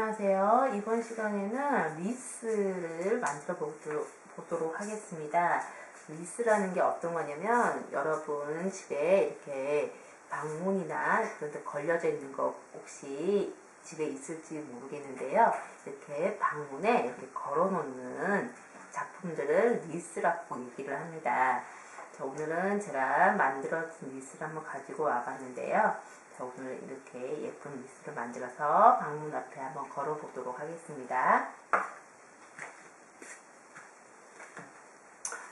안녕하세요. 이번 시간에는 리스를 만들어 보도록 하겠습니다. 리스라는 게 어떤 거냐면 여러분 집에 이렇게 방문이나 그런 데 걸려져 있는 거 혹시 집에 있을지 모르겠는데요. 이렇게 방문에 이렇게 걸어 놓는 작품들을 리스라고 얘기를 합니다. 자, 오늘은 제가 만들어진 리스를 한번 가지고 와봤는데요. 자, 오늘 이렇게 예쁜 리스를 만들어서 방문 앞에 한번 걸어 보도록 하겠습니다.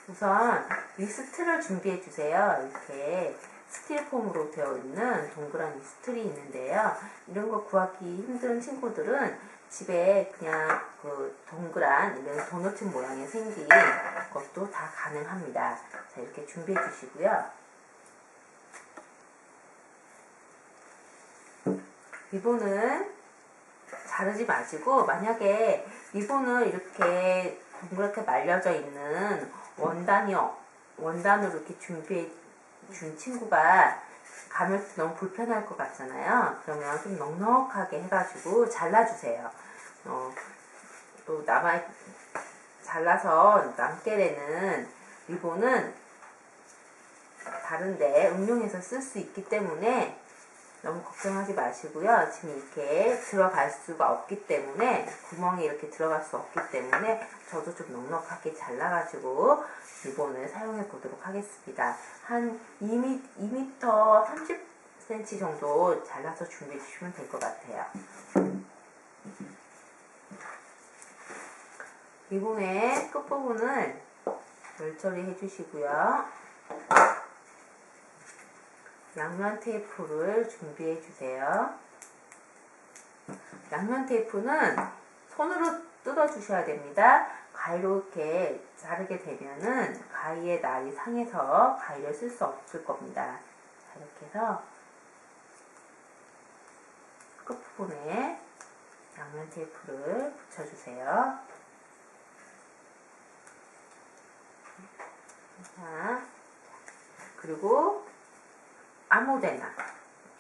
우선 리스 틀을 준비해 주세요. 이렇게 스티로폼으로 되어 있는 동그란 리스틀이 있는데요. 이런 거 구하기 힘든 친구들은 집에 그냥 그 동그란 이런 도넛 모양의 생긴 것도 다 가능합니다. 자, 이렇게 준비해 주시고요. 리본은 자르지 마시고, 만약에 리본을 이렇게 동그랗게 말려져 있는 원단으로 이렇게 준비해 준 친구가 감을 너무 불편할 것 같잖아요. 그러면 좀 넉넉하게 해가지고 잘라주세요. 또 잘라서 남게 되는 리본은 다른데 응용해서 쓸 수 있기 때문에 너무 걱정하지 마시고요. 지금 이렇게 들어갈 수가 없기 때문에, 구멍이 이렇게 들어갈 수 없기 때문에 저도 좀 넉넉하게 잘라가지고 리본을 사용해 보도록 하겠습니다. 한 2m 30cm 정도 잘라서 준비해 주시면 될 것 같아요. 리본의 끝부분을 열 처리해 주시고요. 양면 테이프를 준비해 주세요. 양면 테이프는 손으로 뜯어 주셔야 됩니다. 가위로 이렇게 자르게 되면은 가위의 날이 상해서 가위를 쓸 수 없을 겁니다. 자, 이렇게 해서 끝부분에 양면 테이프를 붙여주세요. 자, 그리고 아무데나,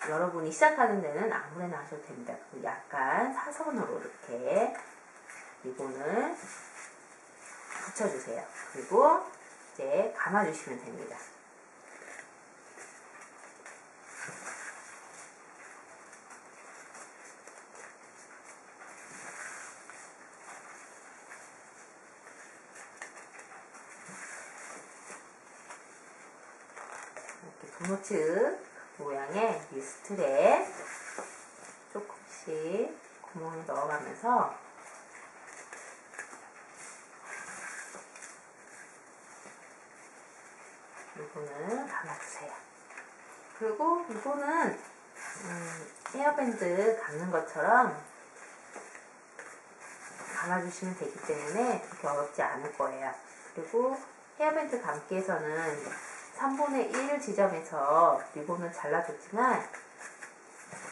여러분이 시작하는 데는 아무데나 하셔도 됩니다. 약간 사선으로 이렇게 리본을 붙여주세요. 그리고 이제 감아주시면 됩니다. 이렇게 도넛 모양의 리스틀에 조금씩 구멍을 넣어가면서 리본을 감아주세요. 그리고 이거는 헤어밴드 감는 것처럼 감아주시면 되기 때문에 그렇게 어렵지 않을 거예요. 그리고 헤어밴드 감기에서는 3분의 1 지점에서 리본을 잘라줬지만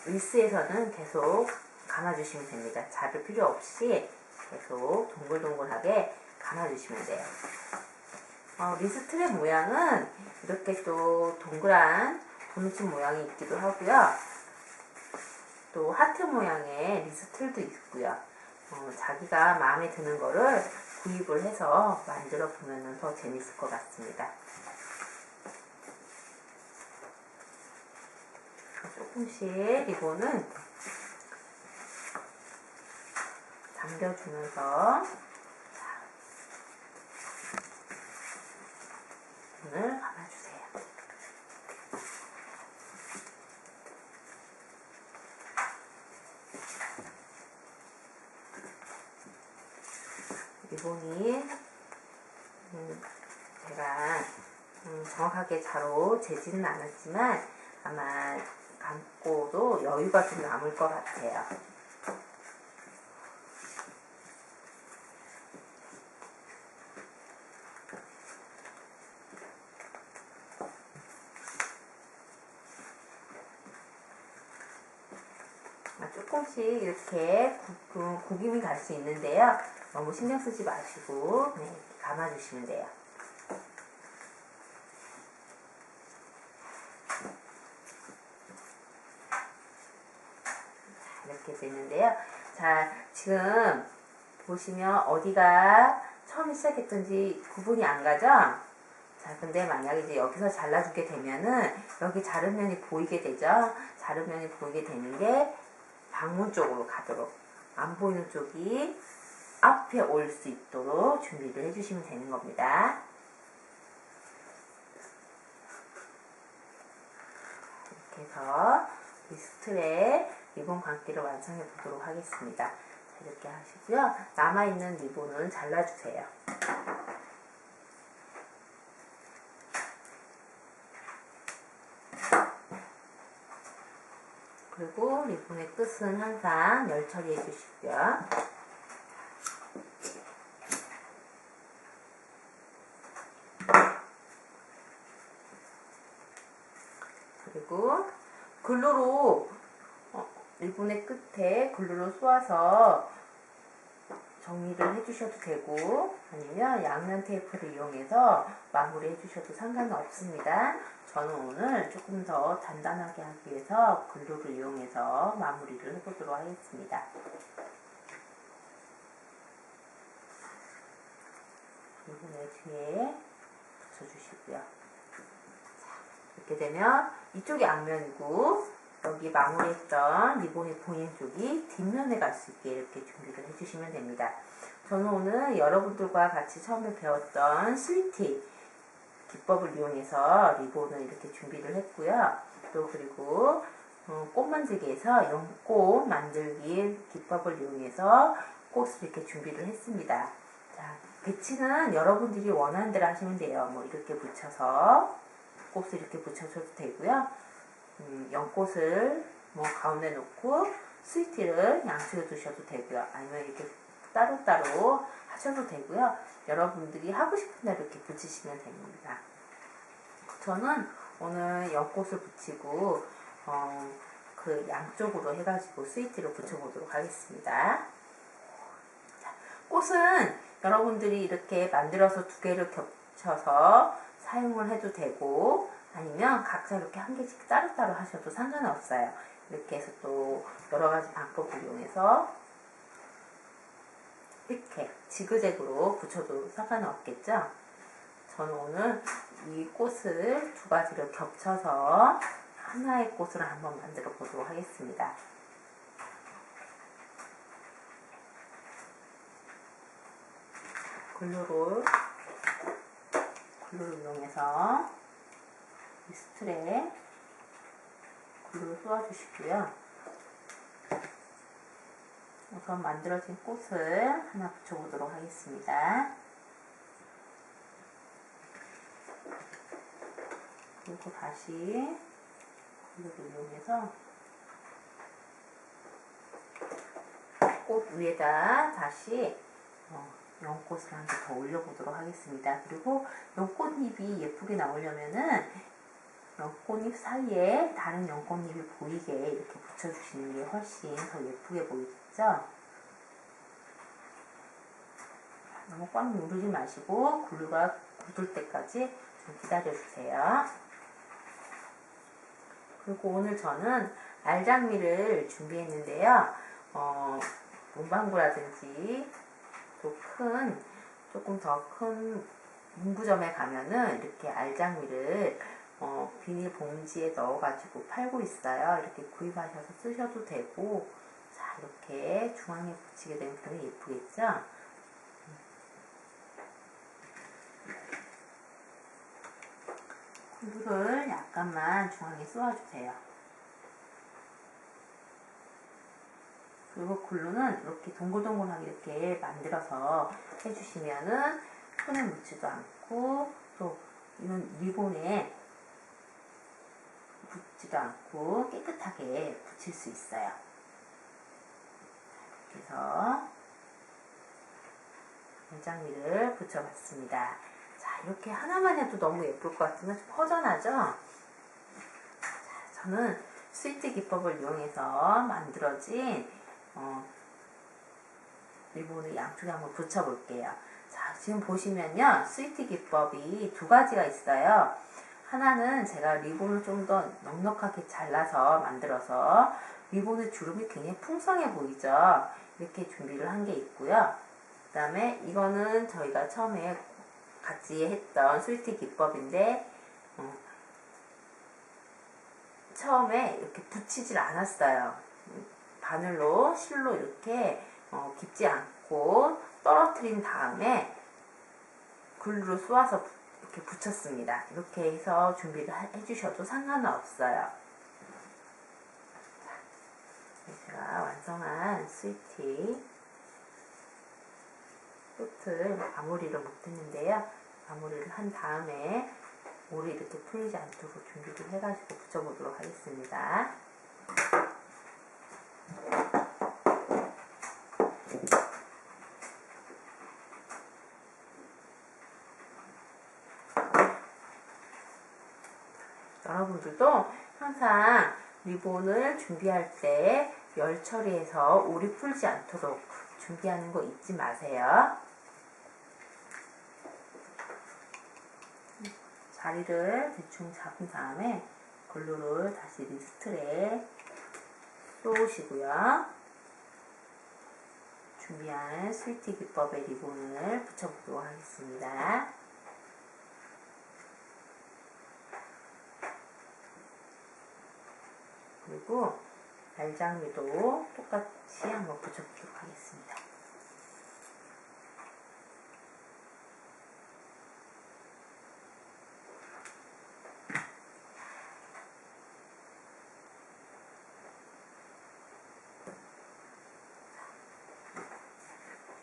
리스에서는 계속 감아주시면 됩니다. 자를 필요 없이 계속 동글동글하게 감아주시면 돼요. 리스 트랩 모양은 이렇게 또 동그란 도넛 모양이 있기도 하고요. 또 하트 모양의 리스 틀도 있고요. 자기가 마음에 드는 거를 구입을 해서 만들어 보면 더 재밌을 것 같습니다. 조금씩 리본은 당겨주면서 리본을 감아주세요. 리본이 제가 정확하게 자로 재지는 않았지만 아마 감고도 여유가 좀 남을 것 같아요. 조금씩 이렇게 구김이 갈 수 있는데요. 너무 신경 쓰지 마시고 그냥 이렇게 감아주시면 돼요. 이렇게 되는데요. 자, 지금 보시면 어디가 처음에 시작했던지 구분이 안 가죠? 자, 근데 만약에 이제 여기서 잘라주게 되면은 여기 자른 면이 보이게 되죠? 자른 면이 보이게 되는 게 방문 쪽으로 가도록, 안 보이는 쪽이 앞에 올 수 있도록 준비를 해주시면 되는 겁니다. 이렇게 해서 리스트에 리본 감기를 완성해 보도록 하겠습니다. 자, 이렇게 하시고요. 남아있는 리본은 잘라주세요. 그리고 리본의 끝은 항상 열 처리해 주시고요. 그리고 글루로 리본의 끝에 글루로 쏘아서 정리를 해주셔도 되고, 아니면 양면 테이프를 이용해서 마무리 해주셔도 상관은 없습니다. 저는 오늘 조금 더 단단하게 하기 위해서 글루를 이용해서 마무리를 해보도록 하겠습니다. 리본의 뒤에 붙여주시고요. 이렇게 되면 이쪽이 앞면이고 여기 마무리했던 리본이 보이는 쪽이 뒷면에 갈 수 있게 이렇게 준비를 해주시면 됩니다. 저는 오늘 여러분들과 같이 처음에 배웠던 스위티 기법을 이용해서 리본을 이렇게 준비를 했고요. 또 그리고 꽃 만들기에서 연꽃 만들기 기법을 이용해서 꽃을 이렇게 준비를 했습니다. 자, 배치는 여러분들이 원하는 대로 하시면 돼요. 뭐 이렇게 붙여서 꽃을 이렇게 붙여줘도 되고요. 연꽃을 뭐 가운데 놓고 스위티를 양쪽에 두셔도 되고요. 아니면 이렇게 따로따로 하셔도 되고요. 여러분들이 하고 싶은 대로 이렇게 붙이시면 됩니다. 저는 오늘 연꽃을 붙이고 그 양쪽으로 해가지고 스위티를 붙여보도록 하겠습니다. 자, 꽃은 여러분들이 이렇게 만들어서 두 개를 겹쳐서 사용을 해도 되고, 아니면 각자 이렇게 한 개씩 따로따로 하셔도 상관없어요. 이렇게 해서 또 여러 가지 방법을 이용해서 이렇게 지그재그로 붙여도 상관은 없겠죠? 저는 오늘 이 꽃을 두 가지를 겹쳐서 하나의 꽃을 한번 만들어 보도록 하겠습니다. 글루를 이용해서 이 스트랩에 글루를 쏘아주시고요. 우선 만들어진 꽃을 하나 붙여보도록 하겠습니다. 그리고 다시 글루를 이용해서 꽃 위에다 다시 연꽃을 한 개 더 올려보도록 하겠습니다. 그리고 연꽃잎이 예쁘게 나오려면은 연꽃잎 사이에 다른 연꽃잎이 보이게 이렇게 붙여주시는 게 훨씬 더 예쁘게 보이겠죠? 너무 꽉 누르지 마시고 글루가 굳을 때까지 좀 기다려주세요. 그리고 오늘 저는 알장미를 준비했는데요. 문방구라든지 또 조금 더 큰 문구점에 가면은 이렇게 알장미를 비닐 봉지에 넣어가지고 팔고 있어요. 이렇게 구입하셔서 쓰셔도 되고, 자, 이렇게 중앙에 붙이게 되면 되게 예쁘겠죠? 글루를 약간만 중앙에 쏘아주세요. 그리고 글루는 이렇게 동글동글하게 이렇게 만들어서 해주시면은 손에 묻지도 않고, 또 이런 리본에 붙지도 않고 깨끗하게 붙일 수 있어요. 이렇게 해서 열장미를 붙여봤습니다. 자, 이렇게 하나만 해도 너무 예쁠 것 같으면 좀 허전하죠? 자, 저는 스위트 기법을 이용해서 만들어진 리본을 양쪽에 한번 붙여볼게요. 자, 지금 보시면요, 스위트 기법이 두 가지가 있어요. 하나는 제가 리본을 좀 더 넉넉하게 잘라서 만들어서 리본의 주름이 굉장히 풍성해 보이죠. 이렇게 준비를 한 게 있고요. 그 다음에 이거는 저희가 처음에 같이 했던 스위트 기법인데 처음에 이렇게 붙이질 않았어요. 바늘로 실로 이렇게 깊지 않고 떨어뜨린 다음에 글루로 쏘아서 이렇게 붙였습니다. 이렇게 해서 준비를 해주셔도 상관은 없어요. 제가 완성한 스위트 꽃을 마무리를 못했는데요. 마무리를 한 다음에 올이 이렇게 풀리지 않도록 준비를 해가지고 붙여보도록 하겠습니다. 여러분들도 항상 리본을 준비할 때 열 처리해서 올이 풀지 않도록 준비하는 거 잊지 마세요. 자리를 대충 잡은 다음에 글루를 다시 리스트에 쏘시고요. 준비한 스위트 기법의 리본을 붙여보도록 하겠습니다. 그리고 날장미도 똑같이 한번 붙여보도록 하겠습니다.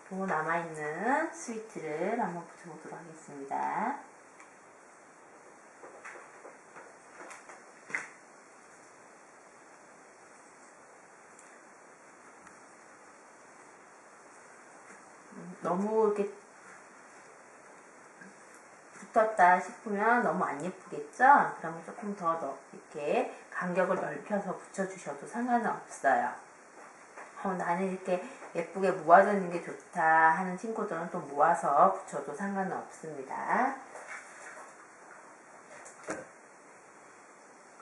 또 남아있는 스위트를 한번 붙여보도록 하겠습니다. 너무 이렇게 붙었다 싶으면 너무 안 예쁘겠죠? 그러면 조금 더 이렇게 간격을 넓혀서 붙여주셔도 상관은 없어요. 나는 이렇게 예쁘게 모아져 있는 게 좋다 하는 친구들은 또 모아서 붙여도 상관은 없습니다.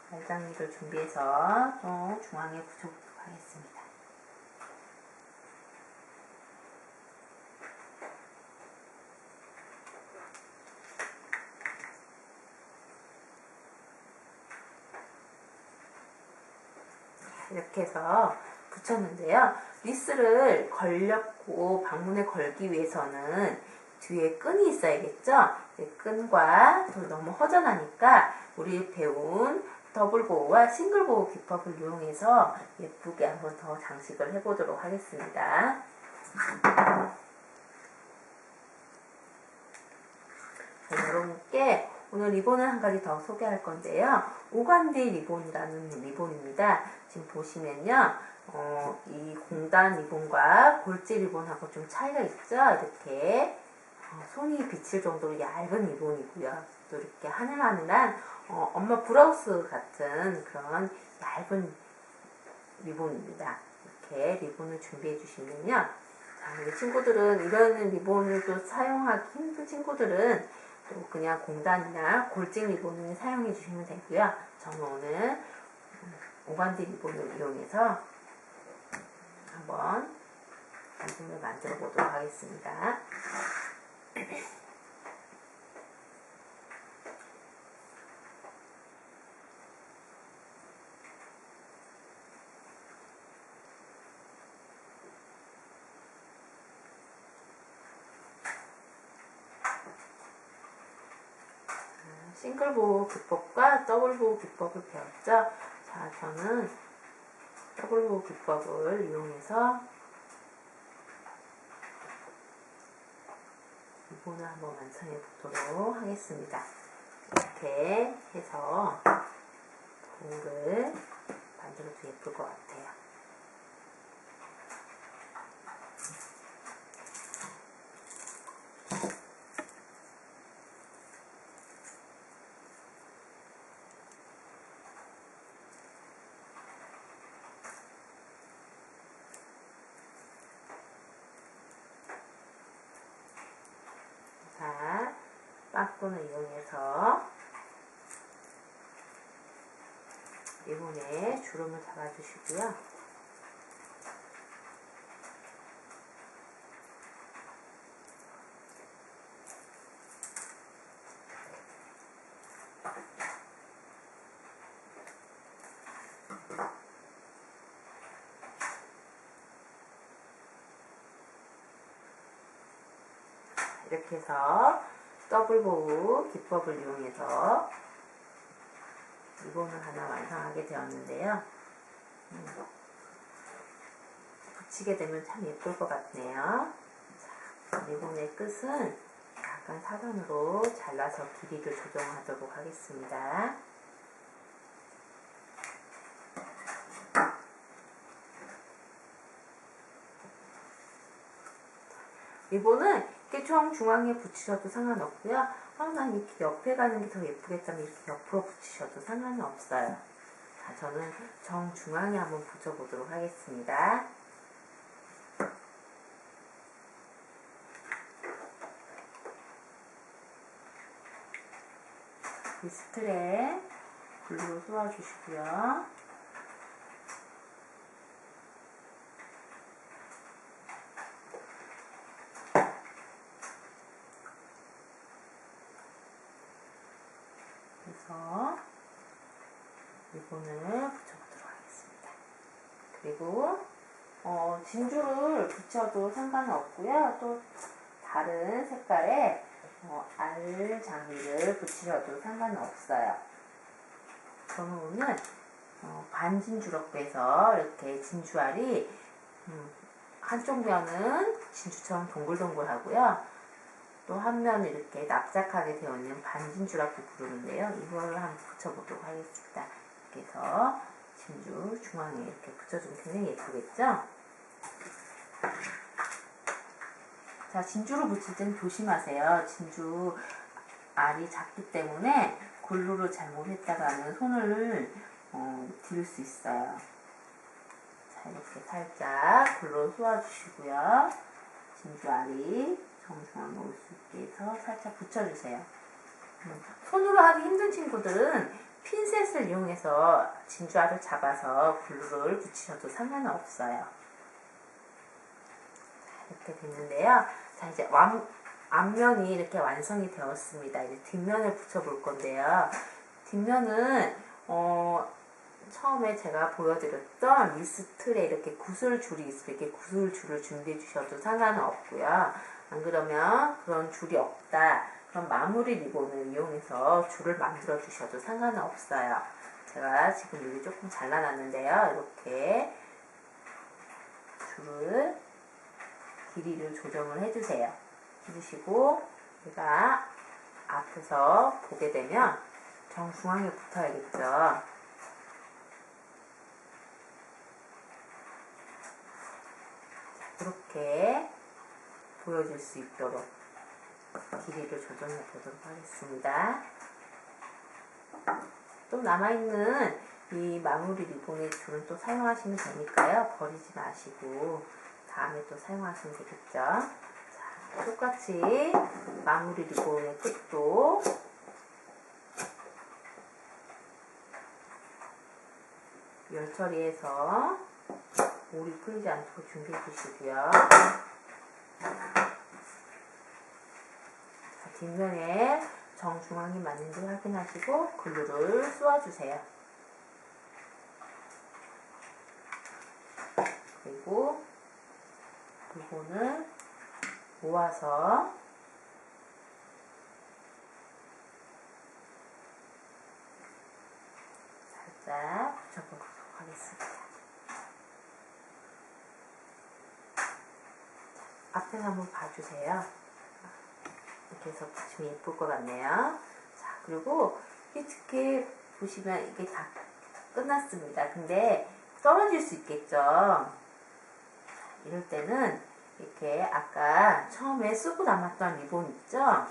날장미를 준비해서 또 중앙에 붙여보도록 하겠습니다. 이렇게 해서 붙였는데요. 리스를 걸렸고 방문에 걸기 위해서는 뒤에 끈이 있어야겠죠. 끈과 너무 허전하니까 우리 배운 더블 보우와 싱글 보우 기법을 이용해서 예쁘게 한번 더 장식을 해보도록 하겠습니다. 여러분께 오늘 리본을 한 가지 더 소개할 건데요. 오간디 리본이라는 리본입니다. 지금 보시면요. 이 공단 리본과 골지 리본하고 좀 차이가 있죠? 이렇게 손이 비칠 정도로 얇은 리본이고요. 또 이렇게 하늘하늘한 엄마 브라우스 같은 그런 얇은 리본입니다. 이렇게 리본을 준비해 주시면요. 자, 우리 친구들은 이런 리본을 또 사용하기 힘든 친구들은 또 그냥 공단이나 골지 리본을 사용해 주시면 되고요. 저는 오늘 오간디 리본을 이용해서 한번 리본을 만들어 보도록 하겠습니다. 싱글 보호 기법과 더블 보호 기법을 배웠죠. 자, 저는 더블 보호 기법을 이용해서 리본을 한번 완성해 보도록 하겠습니다. 이렇게 해서 보호를 만들어도 예쁠 것 같아요. 자, 빠끈을 이용해서 리본에 주름을 잡아주시고요. 이렇게 해서 더블 보우 기법을 이용해서 리본을 하나 완성하게 되었는데요. 붙이게 되면 참 예쁠 것 같네요. 자, 리본의 끝은 약간 사선으로 잘라서 길이를 조정하도록 하겠습니다. 리본은 이렇게 정중앙에 붙이셔도 상관없고요. 난 이렇게 옆에 가는 게 더 예쁘겠다면 이렇게 옆으로 붙이셔도 상관은 없어요. 자, 저는 정중앙에 한번 붙여보도록 하겠습니다. 리스트에 글루로 쏘아주시고요. 그래서 리본을 붙여보도록 하겠습니다. 그리고 진주를 붙여도 상관은 없고요. 또 다른 색깔의 알 장미를 붙이셔도 상관은 없어요. 저는 오늘 반진주라고 해서 이렇게 진주알이 한쪽 면은 진주처럼 동글동글하고요. 또 한 면은 이렇게 납작하게 되어 있는 반진주라고 부르는데요. 이거를 한번 붙여보도록 하겠습니다. 이렇게 해서 진주 중앙에 이렇게 붙여주면 굉장히 예쁘겠죠? 자, 진주를 붙일 때는 조심하세요. 진주 알이 작기 때문에 글루를 잘못했다가는 손을 디딜 수 있어요. 자, 이렇게 살짝 글루 쏘아주시고요. 진주 알이 정중앙에 올 수 있게 해서 살짝 붙여주세요. 손으로 하기 힘든 친구들은 핀셋을 이용해서 진주 알을 잡아서 글루를 붙이셔도 상관은 없어요. 이렇게 됐는데요. 자, 이제 앞면이 이렇게 완성이 되었습니다. 이제 뒷면을 붙여볼 건데요. 뒷면은 처음에 제가 보여드렸던 리스트에 이렇게 구슬줄이 있으면 이렇게 구슬줄을 준비해 주셔도 상관은 없고요. 안 그러면 그런 줄이 없다. 그럼 마무리 리본을 이용해서 줄을 만들어 주셔도 상관은 없어요. 제가 지금 여기 조금 잘라놨는데요. 이렇게 줄을 길이를 조정을 해주세요. 해주시고 제가 앞에서 보게 되면 정중앙에 붙어야겠죠. 이렇게 보여줄 수 있도록 길이를 조정해 보도록 하겠습니다. 좀 남아있는 이 마무리 리본의 줄은 또 사용하시면 되니까요. 버리지 마시고 다음에 또 사용하시면 되겠죠. 자, 똑같이 마무리 리본의 끝도 열 처리해서 물이 풀리지 않도록 준비해 주시고요. 자, 뒷면에 정중앙이 맞는지 확인하시고 글루를 쏘아주세요. 그리고 리본을 모아서 살짝 붙여보도록 하겠습니다. 앞에서 한번 봐주세요. 이렇게 해서 붙이면 예쁠 것 같네요. 자, 그리고 이렇게 보시면 이게 다 끝났습니다. 근데 떨어질 수 있겠죠. 이럴 때는 이렇게 아까 처음에 쓰고 남았던 리본 있죠?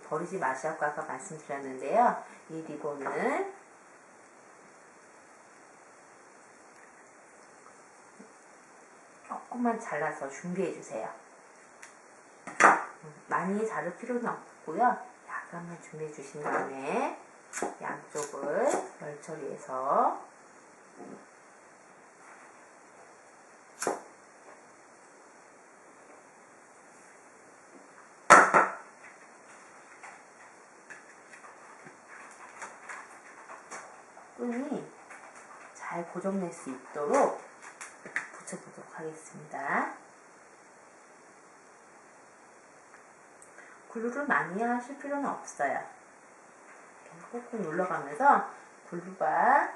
버리지 마시라고 아까 말씀드렸는데요. 이 리본을 조금만 잘라서 준비해 주세요. 많이 자를 필요는 없고요. 약간만 준비해 주신 다음에 양쪽을 열 처리해서 끈이 잘 고정될 수 있도록 붙여보도록 하겠습니다. 글루를 많이 하실 필요는 없어요. 꾹꾹 눌러가면서 글루가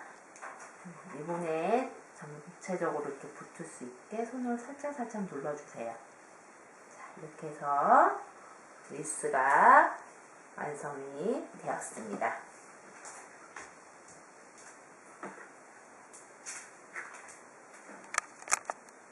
리본에 전체적으로 이렇게 붙을 수 있게 손으로 살짝살짝 눌러주세요. 자, 이렇게 해서 리스가 완성이 되었습니다.